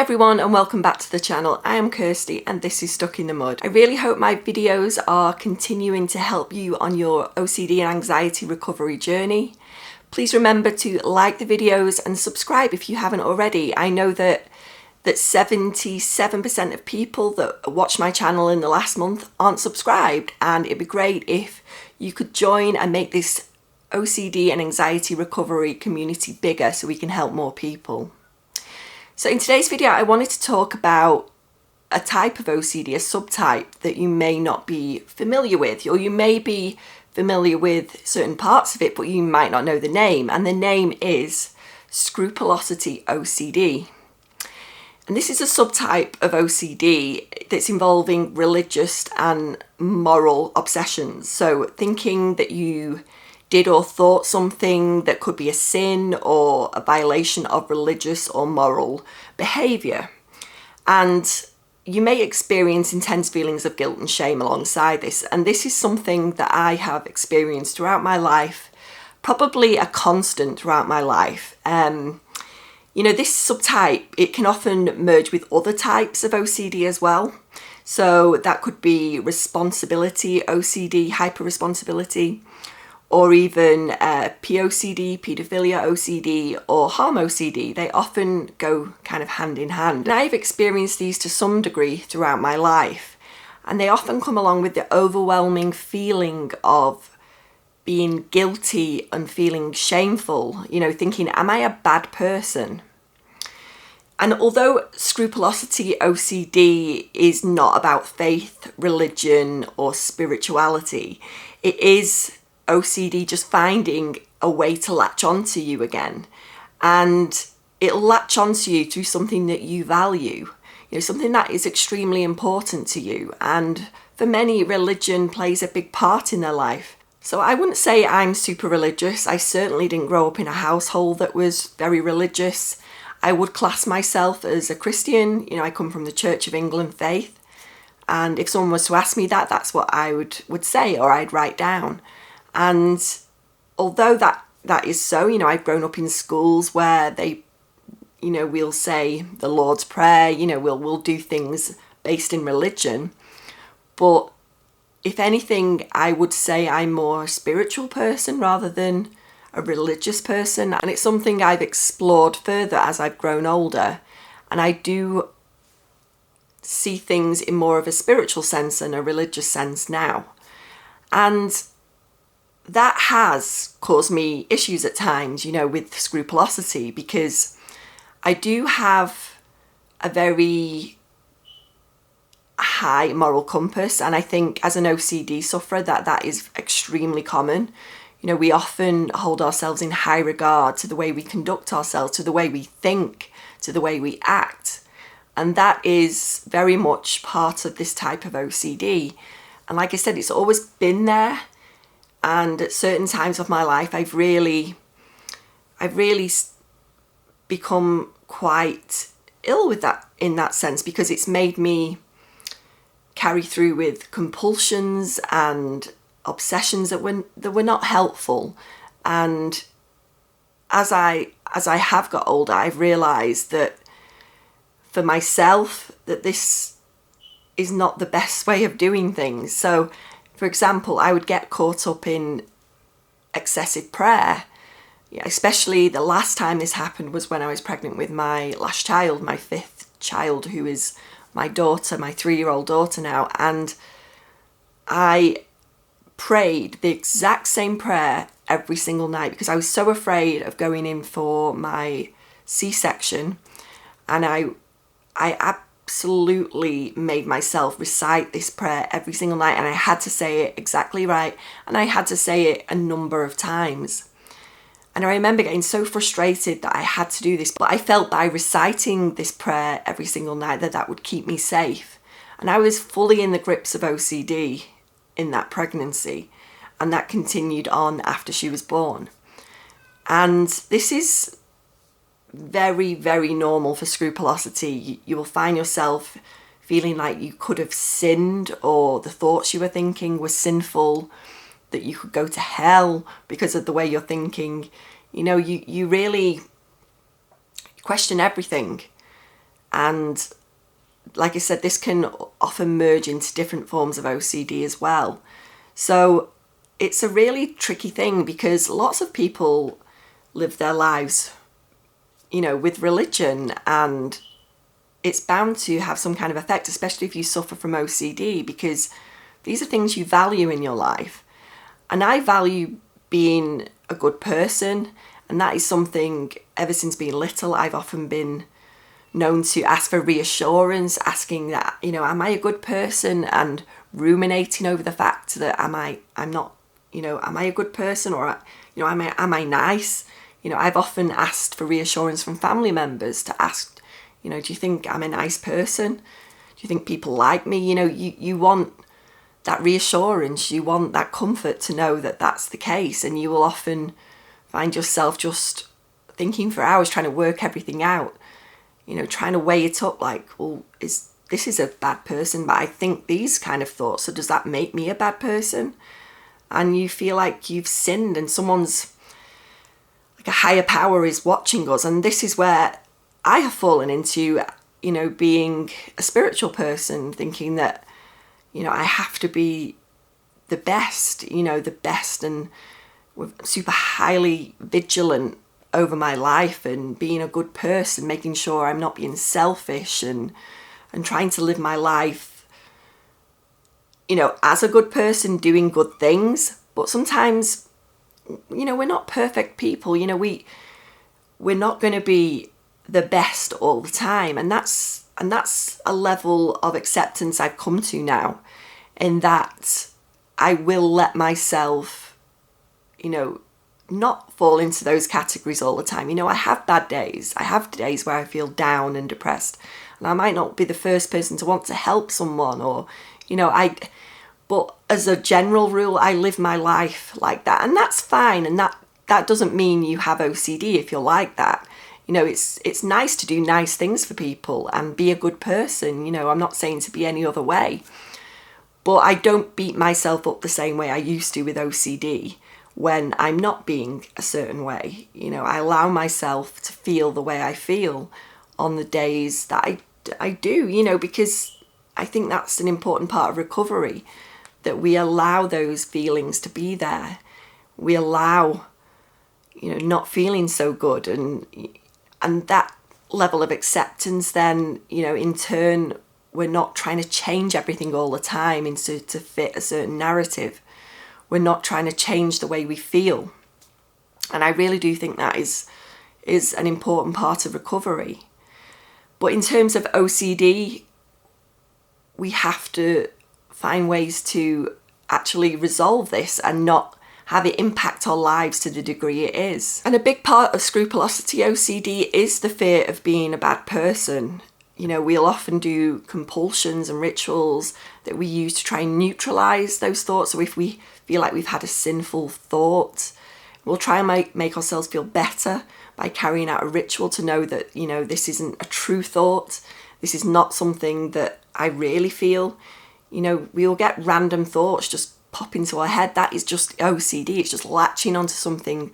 everyone and welcome back to the channel. I am Kirsty and this is Stuck in the Mud. I really hope my videos are continuing to help you on your OCD and anxiety recovery journey. Please remember to like the videos and subscribe if you haven't already. I know that 77% of people that watch my channel in the last month aren't subscribed, and it'd be great if you could join and make this OCD and anxiety recovery community bigger so we can help more people. So in today's video, I wanted to talk about a type of OCD, a subtype that you may not be familiar with, or you may be familiar with certain parts of it, but you might not know the name. And the name is scrupulosity OCD. And this is a subtype of OCD that's involving religious and moral obsessions. So thinking that you did or thought something that could be a sin or a violation of religious or moral behaviour. And you may experience intense feelings of guilt and shame alongside this. And this is something that I have experienced throughout my life, probably a constant throughout my life. This subtype, it can often merge with other types of OCD as well. So that could be responsibility OCD, hyper-responsibility, or even POCD, paedophilia OCD, or harm OCD. They often go kind of hand in hand. And I've experienced these to some degree throughout my life, and they often come along with the overwhelming feeling of being guilty and feeling shameful, thinking, am I a bad person? And although scrupulosity OCD is not about faith, religion, or spirituality, it is OCD just finding a way to latch onto you again. And it'll latch onto you through something that you value, something that is extremely important to you. And for many, religion plays a big part in their life. So I wouldn't say I'm super religious. I certainly didn't grow up in a household that was very religious. I would class myself as a Christian. I come from the Church of England faith. And if someone was to ask me that, that's what I would say, or I'd write down. And although that is so, I've grown up in schools where they, we'll say the Lord's Prayer, we'll do things based in religion. But if anything, I would say I'm more a spiritual person rather than a religious person. And it's something I've explored further as I've grown older. And I do see things in more of a spiritual sense than a religious sense now. And that has caused me issues at times, with scrupulosity, because I do have a very high moral compass. And I think as an OCD sufferer that is extremely common. We often hold ourselves in high regard to the way we conduct ourselves, to the way we think, to the way we act. And that is very much part of this type of OCD. And like I said, it's always been there. And at certain times of my life, I've really become quite ill with that, in that sense, because it's made me carry through with compulsions and obsessions that were not helpful. And as I have got older, I've realised that for myself, that this is not the best way of doing things. So, for example, I would get caught up in excessive prayer. Especially the last time this happened was when I was pregnant with my last child, my fifth child, who is my daughter, my 3-year-old daughter now. And I prayed the exact same prayer every single night because I was so afraid of going in for my C-section. And I absolutely made myself recite this prayer every single night, and I had to say it exactly right, and I had to say it a number of times. And I remember getting so frustrated that I had to do this, but I felt by reciting this prayer every single night that would keep me safe. And I was fully in the grips of OCD in that pregnancy, and that continued on after she was born. And this is very, very normal for scrupulosity. You will find yourself feeling like you could have sinned, or the thoughts you were thinking were sinful, that you could go to hell because of the way you're thinking. You really question everything. And like I said, this can often merge into different forms of OCD as well. So it's a really tricky thing, because lots of people live their lives, with religion, and it's bound to have some kind of effect, especially if you suffer from OCD, because these are things you value in your life. And I value being a good person, and that is something ever since being little. I've often been known to ask for reassurance, asking that, am I a good person, and ruminating over the fact that am I a good person, or am I nice? I've often asked for reassurance from family members, to ask, do you think I'm a nice person? Do you think people like me? You want that reassurance, you want that comfort to know that that's the case, and you will often find yourself just thinking for hours, trying to work everything out, trying to weigh it up, like, well, this is a bad person, but I think these kind of thoughts, so does that make me a bad person? And you feel like you've sinned, and someone's, like, a higher power is watching us. And this is where I have fallen into, being a spiritual person, thinking that, I have to be the best, and super highly vigilant over my life, and being a good person, making sure I'm not being selfish, and trying to live my life, as a good person, doing good things. But sometimes, we're not perfect people. We're not going to be the best all the time, and that's a level of acceptance I've come to now, in that I will let myself, not fall into those categories all the time. I have bad days. I have days where I feel down and depressed, and I might not be the first person to want to help someone, or, but as a general rule, I live my life like that, and that's fine. And that doesn't mean you have OCD if you're like that. It's nice to do nice things for people and be a good person. I'm not saying to be any other way, but I don't beat myself up the same way I used to with OCD when I'm not being a certain way. I allow myself to feel the way I feel on the days that I do, because I think that's an important part of recovery, that we allow those feelings to be there. We allow, not feeling so good, and that level of acceptance, then, in turn, we're not trying to change everything all the time to fit a certain narrative. We're not trying to change the way we feel. And I really do think that is an important part of recovery. But in terms of OCD, we have to find ways to actually resolve this and not have it impact our lives to the degree it is. And a big part of scrupulosity OCD is the fear of being a bad person. We'll often do compulsions and rituals that we use to try and neutralize those thoughts. So if we feel like we've had a sinful thought, we'll try and make ourselves feel better by carrying out a ritual to know that, this isn't a true thought. This is not something that I really feel. We'll get random thoughts just pop into our head. That is just OCD. It's just latching onto something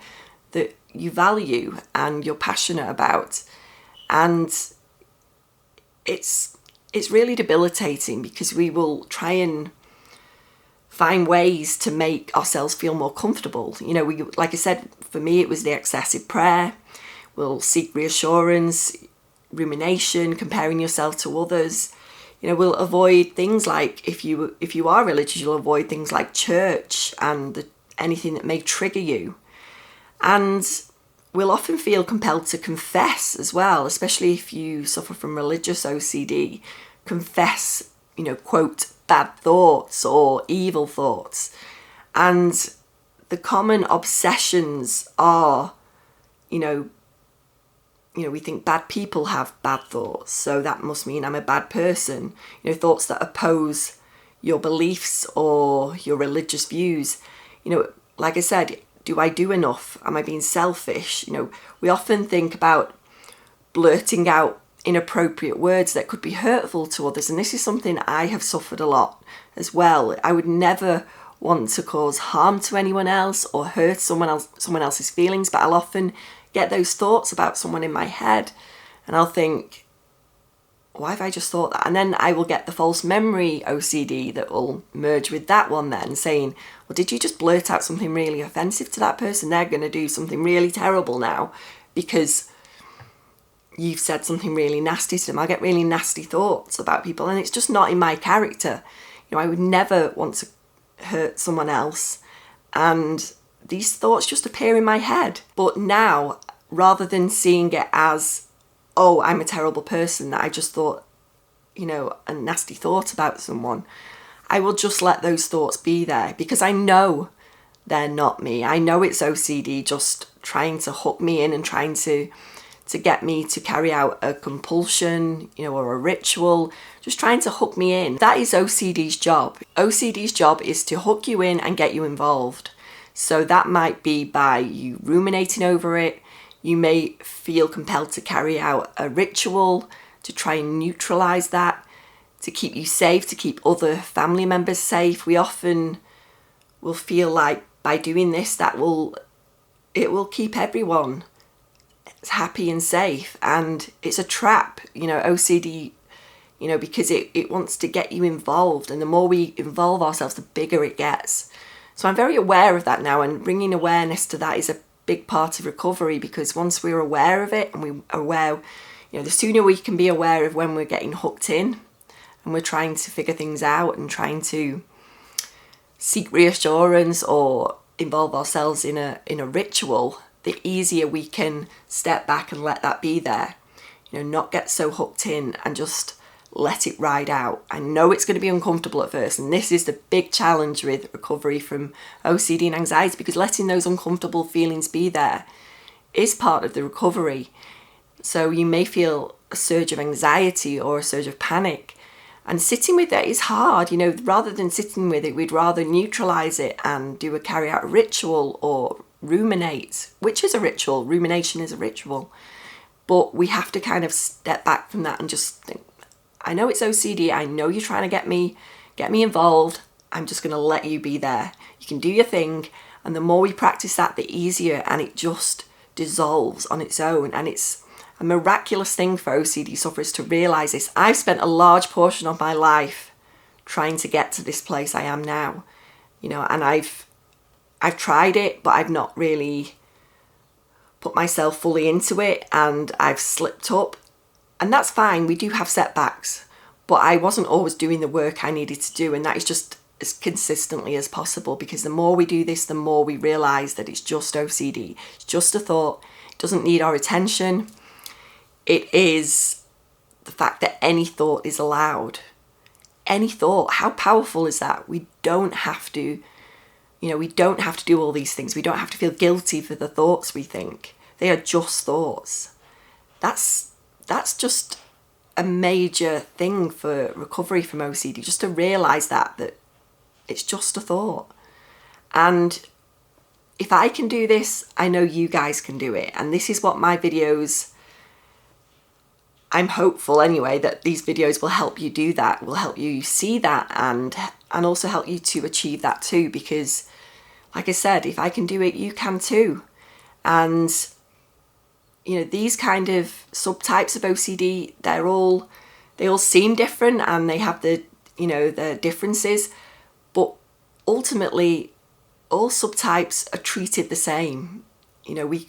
that you value and you're passionate about. And it's really debilitating, because we will try and find ways to make ourselves feel more comfortable. Like I said, for me, it was the excessive prayer. We'll seek reassurance, rumination, comparing yourself to others. We'll avoid things like, if you are religious, you'll avoid things like church and anything that may trigger you. And we'll often feel compelled to confess as well, especially if you suffer from religious OCD. Confess, quote, bad thoughts or evil thoughts. And the common obsessions are, we think bad people have bad thoughts, so that must mean I'm a bad person. Thoughts that oppose your beliefs or your religious views. Like I said, do I do enough? Am I being selfish? We often think about blurting out inappropriate words that could be hurtful to others, and this is something I have suffered a lot as well. I would never want to cause harm to anyone else or hurt someone else's feelings, but I'll often get those thoughts about someone in my head, and I'll think, why have I just thought that? And then I will get the false memory OCD that will merge with that one then, saying, well, did you just blurt out something really offensive to that person? They're going to do something really terrible now because you've said something really nasty to them. I get really nasty thoughts about people, and it's just not in my character. I would never want to hurt someone else, and these thoughts just appear in my head. But now, rather than seeing it as, oh, I'm a terrible person, that I just thought, a nasty thought about someone, I will just let those thoughts be there, because I know they're not me. I know it's OCD just trying to hook me in and trying to get me to carry out a compulsion, or a ritual, just trying to hook me in. That is OCD's job. OCD's job is to hook you in and get you involved. So that might be by you ruminating over it. You may feel compelled to carry out a ritual to try and neutralize that, to keep you safe, to keep other family members safe. We often will feel like by doing this, it will keep everyone happy and safe, and it's a trap, OCD, because it wants to get you involved, and the more we involve ourselves, the bigger it gets. So I'm very aware of that now, and bringing awareness to that is a big part of recovery, because once we're aware of it, and we're aware, the sooner we can be aware of when we're getting hooked in and we're trying to figure things out and trying to seek reassurance or involve ourselves in a ritual, the easier we can step back and let that be there. Not get so hooked in and just let it ride out. I know it's going to be uncomfortable at first, and this is the big challenge with recovery from OCD and anxiety, because letting those uncomfortable feelings be there is part of the recovery. So you may feel a surge of anxiety or a surge of panic, and sitting with it is hard. Rather than sitting with it, we'd rather neutralize it and carry out a ritual or ruminate, which is a ritual. Rumination is a ritual. But we have to kind of step back from that and just think, I know it's OCD. I know you're trying to get me involved. I'm just going to let you be there. You can do your thing. And the more we practice that, the easier, and it just dissolves on its own. And it's a miraculous thing for OCD sufferers to realize this. I've spent a large portion of my life trying to get to this place I am now, and I've tried it, but I've not really put myself fully into it, and I've slipped up, and that's fine. We do have setbacks, but I wasn't always doing the work I needed to do, and that is just as consistently as possible, because the more we do this, the more we realize that it's just OCD. It's just a thought. It doesn't need our attention. It is the fact that any thought is allowed. Any thought. How powerful is that? We don't have to do all these things. We don't have to feel guilty for the thoughts we think. They are just thoughts. That's just a major thing for recovery from OCD, just to realize that it's just a thought. And if I can do this, I know you guys can do it. And this is what my videos, I'm hopeful anyway, that these videos will help you do that, will help you see that, and also help you to achieve that too, because like I said, if I can do it, you can too. And these kind of subtypes of OCD, they all seem different, and they have their differences, but ultimately all subtypes are treated the same.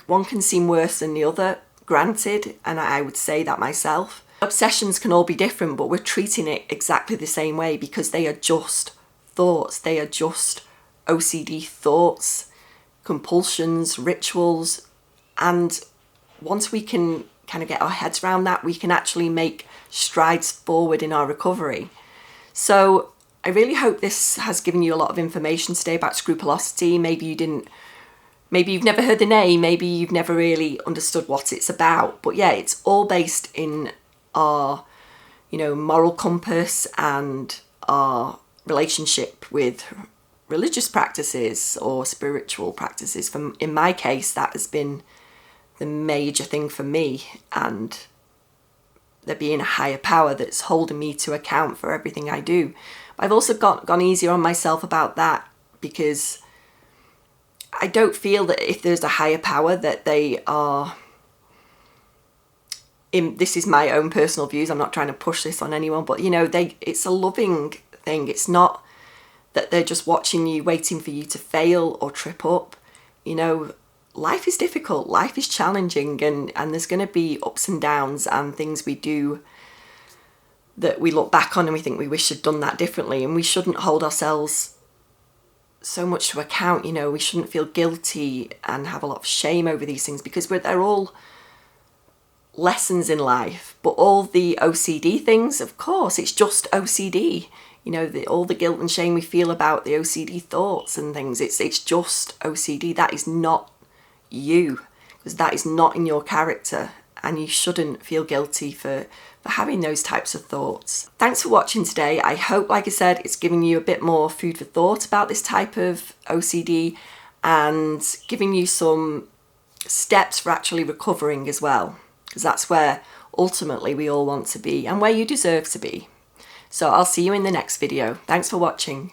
One can seem worse than the other, granted, and I would say that myself. Obsessions can all be different, but we're treating it exactly the same way, because they are just thoughts. They are just OCD thoughts, compulsions, rituals, and once we can kind of get our heads around that, we can actually make strides forward in our recovery. So I really hope this has given you a lot of information today about scrupulosity. Maybe you've never heard the name, maybe you've never really understood what it's about. But yeah, it's all based in our, moral compass and our relationship with religious practices or spiritual practices. In my case, that has been the major thing for me, and there being a higher power that's holding me to account for everything I do. But I've also gone easier on myself about that, because I don't feel that if there's a higher power that they are this is my own personal views, I'm not trying to push this on anyone, but you know, it's a loving thing. It's not that they're just watching you, waiting for you to fail or trip up. You know, life is difficult, life is challenging, and there's going to be ups and downs and things we do that we look back on and we think we wish we'd done that differently, and we shouldn't hold ourselves so much to account. You know, we shouldn't feel guilty and have a lot of shame over these things, because they're all lessons in life. But all the OCD things, of course, it's just OCD. You know, all the guilt and shame we feel about the OCD thoughts and things, it's just OCD. That is not you, because that is not in your character, and you shouldn't feel guilty for having those types of thoughts. Thanks for watching today. I hope, like I said, it's giving you a bit more food for thought about this type of OCD, and giving you some steps for actually recovering as well, because that's where ultimately we all want to be and where you deserve to be. So I'll see you in the next video. Thanks for watching.